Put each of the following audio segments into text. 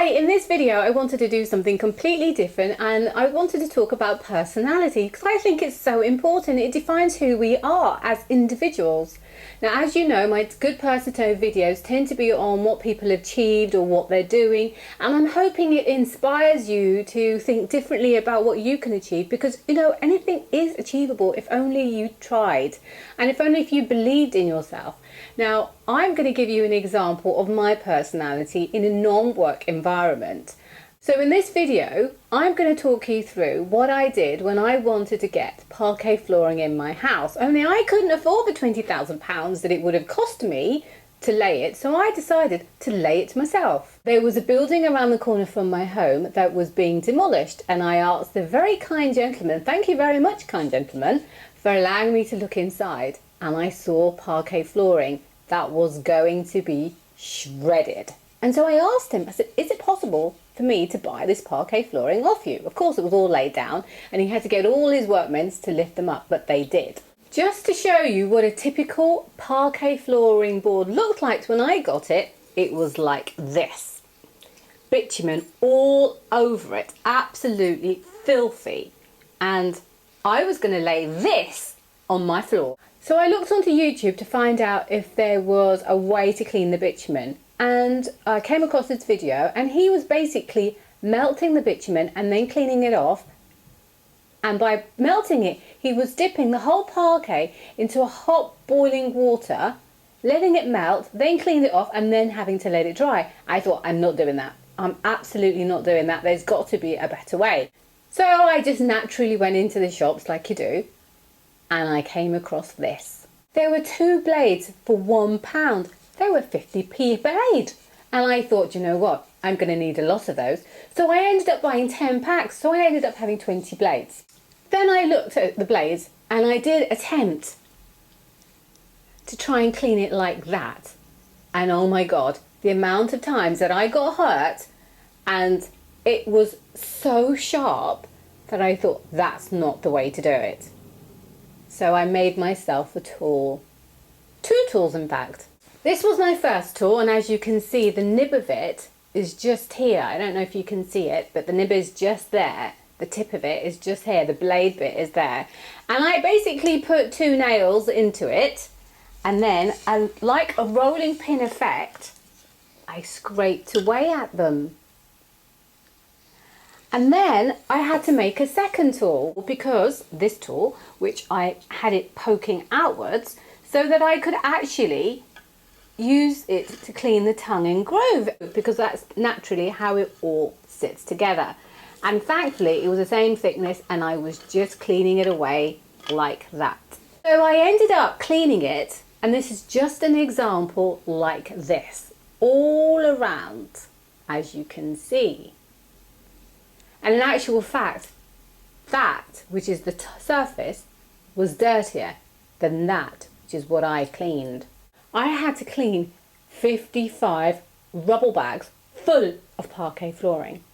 Hi, in this video I wanted to do something completely different, and I wanted to talk about personality because I think it's so important. It defines who we are as individuals. Now, as you know, my good person tone videos tend to be on what people have achieved or what they're doing, and I'm hoping it inspires you to think differently about what you can achieve, because you know, anything is achievable if only you tried, and if only if you believed in yourself. Now, I'm going to give you an example of my personality in a non-work environment. So in this video, I'm going to talk you through what I did when I wanted to get parquet flooring in my house. Only I couldn't afford the £20,000 that it would have cost me to lay it, so I decided to lay it myself. There was a building around the corner from my home that was being demolished, and I asked the very kind gentleman, thank you very much, kind gentleman, for allowing me to look inside, and I saw parquet flooring that was going to be shredded. And so I asked him, I said, is it possible for me to buy this parquet flooring off you? Of course, it was all laid down and he had to get all his workmen to lift them up, but they did. Just to show you what a typical parquet flooring board looked like when I got it, it was like this. Bitumen all over it, absolutely filthy. And I was going to lay this on my floor. So I looked onto YouTube to find out if there was a way to clean the bitumen, and I came across this video, and he was basically melting the bitumen and then cleaning it off, and by melting it he was dipping the whole parquet into a hot boiling water, letting it melt, then cleaned it off and then having to let it dry. I thought, I'm not doing that. I'm absolutely not doing that. There's got to be a better way. So I just naturally went into the shops like you do, and I came across this. There were 2 blades for £1. They were 50p a blade. And I thought, you know what, I'm going to need a lot of those. So I ended up buying 10 packs. So I ended up having 20 blades. Then I looked at the blades and I did attempt to try and clean it like that. And oh my God, the amount of times that I got hurt, and it was so sharp that I thought that's not the way to do it. So I made myself a tool. 2 tools in fact. This was my first tool, and as you can see, the nib of it is just here. I don't know if you can see it, but the nib is just there. The tip of it is just here. The blade bit is there. And I basically put 2 nails into it, and then, like a rolling pin effect, I scraped away at them. And then I had to make a second tool, because this tool, which I had it poking outwards, so that I could actually use it to clean the tongue and groove, because that's naturally how it all sits together. And thankfully it was the same thickness, and I was just cleaning it away like that. So I ended up cleaning it, and this is just an example like this, all around, as you can see. And in actual fact, that, which is the surface, was dirtier than that, which is what I cleaned. I had to clean 55 rubble bags full of parquet flooring.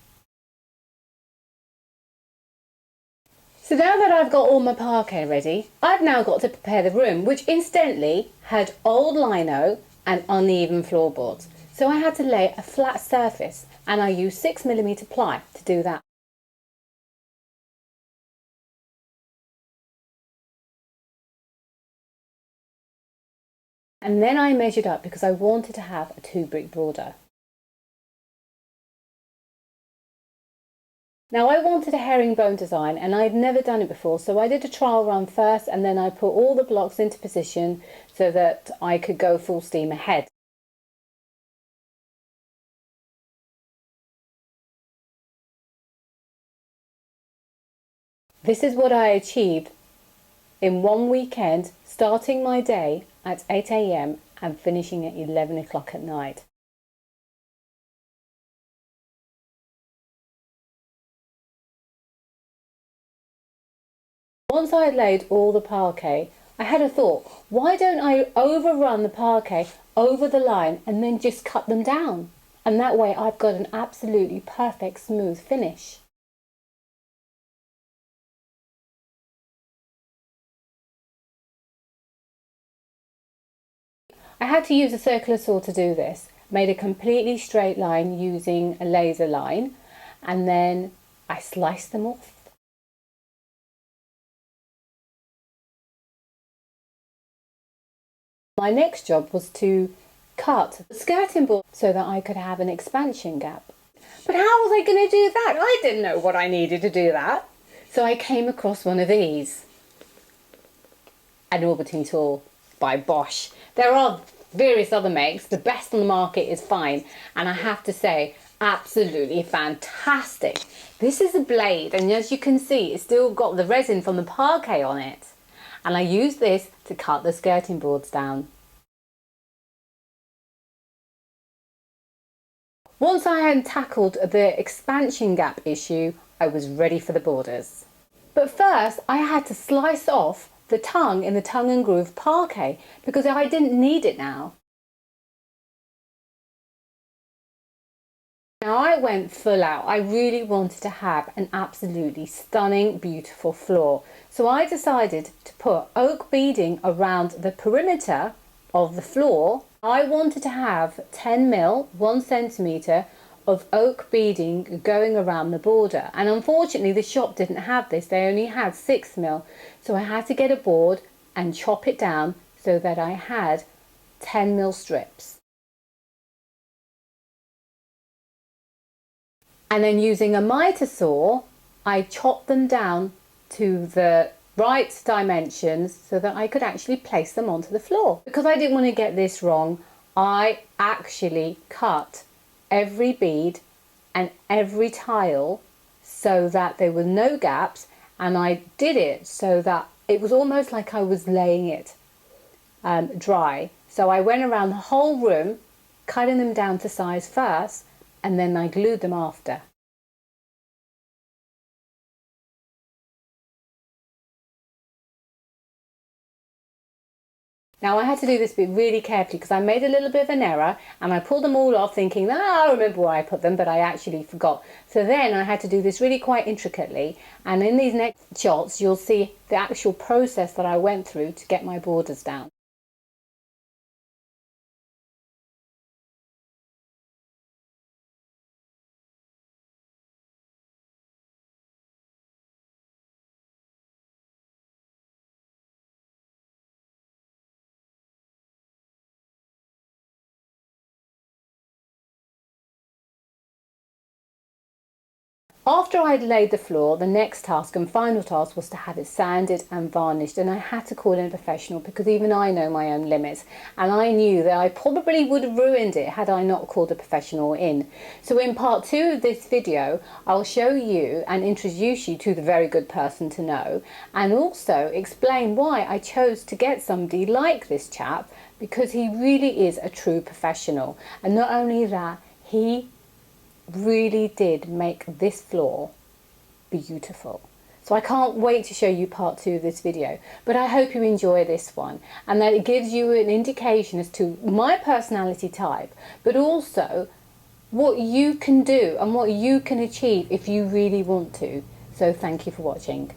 So now that I've got all my parquet ready, I've now got to prepare the room, which incidentally had old lino and uneven floorboards. So I had to lay a flat surface, and I used 6mm ply to do that. And then I measured up because I wanted to have a 2-brick border. Now I wanted a herringbone design, and I'd never done it before, so I did a trial run first, and then I put all the blocks into position so that I could go full steam ahead. This is what I achieved in one weekend, starting my day at 8 AM and finishing at 11 o'clock at night. Once I had laid all the parquet, I had a thought, why don't I overrun the parquet over the line and then just cut them down? And that way I've got an absolutely perfect smooth finish. I had to use a circular saw to do this, made a completely straight line using a laser line, and then I sliced them off. My next job was to cut the skirting board so that I could have an expansion gap. But how was I going to do that? I didn't know what I needed to do that. So I came across one of these. An orbiting tool by Bosch. There are various other makes. The best on the market is fine. And I have to say, absolutely fantastic. This is a blade, and as you can see, it's still got the resin from the parquet on it. And I use this to cut the skirting boards down. Once I had tackled the expansion gap issue, I was ready for the borders. But first, I had to slice off the tongue in the tongue and groove parquet because I didn't need it now. Now I went full out. I really wanted to have an absolutely stunning, beautiful floor. So I decided to put oak beading around the perimeter of the floor. I wanted to have 10mm, 1 centimetre of oak beading going around the border. And unfortunately the shop didn't have this. They only had 6mm. So I had to get a board and chop it down so that I had 10mm strips. And then using a miter saw, I chopped them down to the right dimensions so that I could actually place them onto the floor. Because I didn't want to get this wrong, I actually cut every bead and every tile so that there were no gaps, and I did it so that it was almost like I was laying it dry. So I went around the whole room, cutting them down to size first, and then I glued them after. Now I had to do this bit really carefully because I made a little bit of an error and I pulled them all off thinking, I remember where I put them, but I actually forgot. So then I had to do this really quite intricately, and in these next shots you'll see the actual process that I went through to get my borders down. After I'd laid the floor, the next task and final task was to have it sanded and varnished, and I had to call in a professional because even I know my own limits, and I knew that I probably would have ruined it had I not called a professional in. So in part 2 of this video, I'll show you and introduce you to the very good person to know, and also explain why I chose to get somebody like this chap, because he really is a true professional. And not only that, he really did make this floor beautiful. So I can't wait to show you part 2 of this video, but I hope you enjoy this one and that it gives you an indication as to my personality type, but also what you can do and what you can achieve if you really want to. So thank you for watching.